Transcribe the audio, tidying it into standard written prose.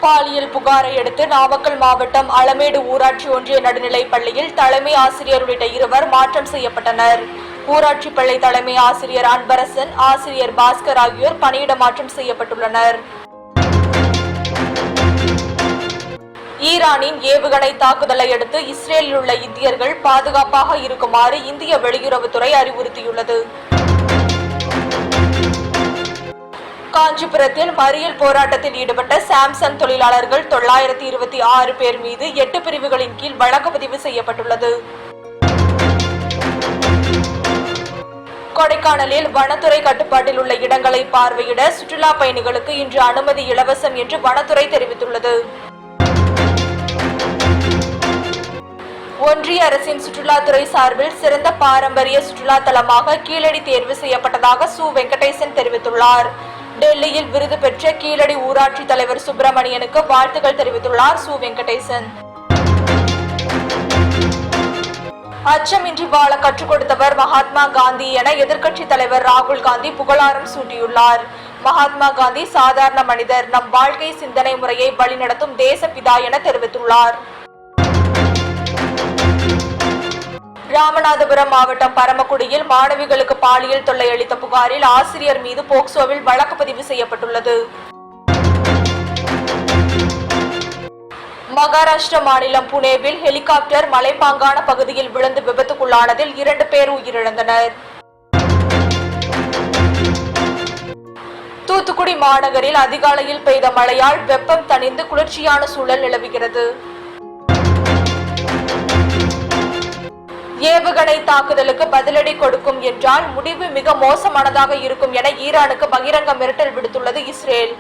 பாலியல் புகாரை அடுத்து நாமக்கல் மாவட்டம் அளமேடு ஊராட்சி ஒன்றிய நடுநிலைப் பள்ளியில் தலைமை ஆசிரியர் உள்ளிட்ட 2 மாற்றம் செய்யப்பட்டனர். ஊராட்சி பள்ளி தலைமை ஆசிரியர் அன்பரசன், ஆசிரியர் பாஸ்கர் ஆகியோர் பணியிட மாற்றம் செய்யப்பட்டுள்ளனர். ஈரானின் ஏவுகணை தாக்குதலை அடுத்து இஸ்ரேலில் உள்ள இந்தியர்கள் பாதுகாப்பாக இருக்குமாறு இந்திய வெளியுறவுத்துறை அறிவுறுத்தியுள்ளது. காஞ்சிபுரத்தில் மறியல் போராட்டத்தில் ஈடுபட்ட சாம்சங் தொழிலாளர்கள் 926 பேர் மீது 8 பிரிவுகளின் கீழ் வழக்கு பதிவு செய்யப்பட்டுள்ளது. கொடைக்கானலில் வனத்துறை கட்டுப்பாட்டில் உள்ள இடங்களை பார்வையிட சுற்றுலா பயணிகளுக்கு இன்று அனுமதி இலவசம் என்று வனத்துறை தெரிவித்துள்ளது. ஒன்றிய அரசின் சுற்றுலாத்துறை சார்பில் சிறந்த பாரம்பரிய சுற்றுலா தலமாக கீழடி தேர்வு செய்யப்பட்டதாக சு. வெங்கடேசன் தெரிவித்துள்ளார். டெல்லியில் விருது பெற்ற கீழடி ஊராட்சி தலைவர் சுப்பிரமணியனுக்கு வாழ்த்துக்கள் தெரிவித்துள்ளார் சு. வெங்கடேசன். அச்சமின்றி வாழ கற்றுக் கொடுத்தவர் மகாத்மா காந்தி என எதிர்க்கட்சி தலைவர் ராகுல் காந்தி புகழாரம் சூட்டியுள்ளார். மகாத்மா காந்தி சாதாரண மனிதர், நம் வாழ்க்கை சிந்தனை முறையை வழிநடத்தும் தேசப்பிதா என தெரிவித்துள்ளார். ராமநாதபுரம் மாவட்டம் பரமக்குடியில் மாணவிகளுக்கு பாலியல் தொல்லை அளித்த புகாரில் ஆசிரியர் மீது போக்சோவில் வழக்கு பதிவு செய்யப்பட்டுள்ளது. மகாராஷ்டிர மாநிலம் புனேவில் ஹெலிகாப்டர் மலைப்பாங்கான பகுதியில் விழுந்து விபத்துக்குள்ளானதில் 2 பேர் உயிரிழந்தனர். தூத்துக்குடி மாநகரில் அதிகாலையில் பெய்த மழையால் வெப்பம் தணிந்து குளிர்ச்சியான சூழல் நிலவுகிறது. ஏவுகணை தாக்குதலுக்கு பதிலடி கொடுக்கும் என்றால் முடிவு மிக மோசமானதாக இருக்கும் என ஈரானுக்கு பகிரங்க மிரட்டல் விடுத்துள்ளது இஸ்ரேல்.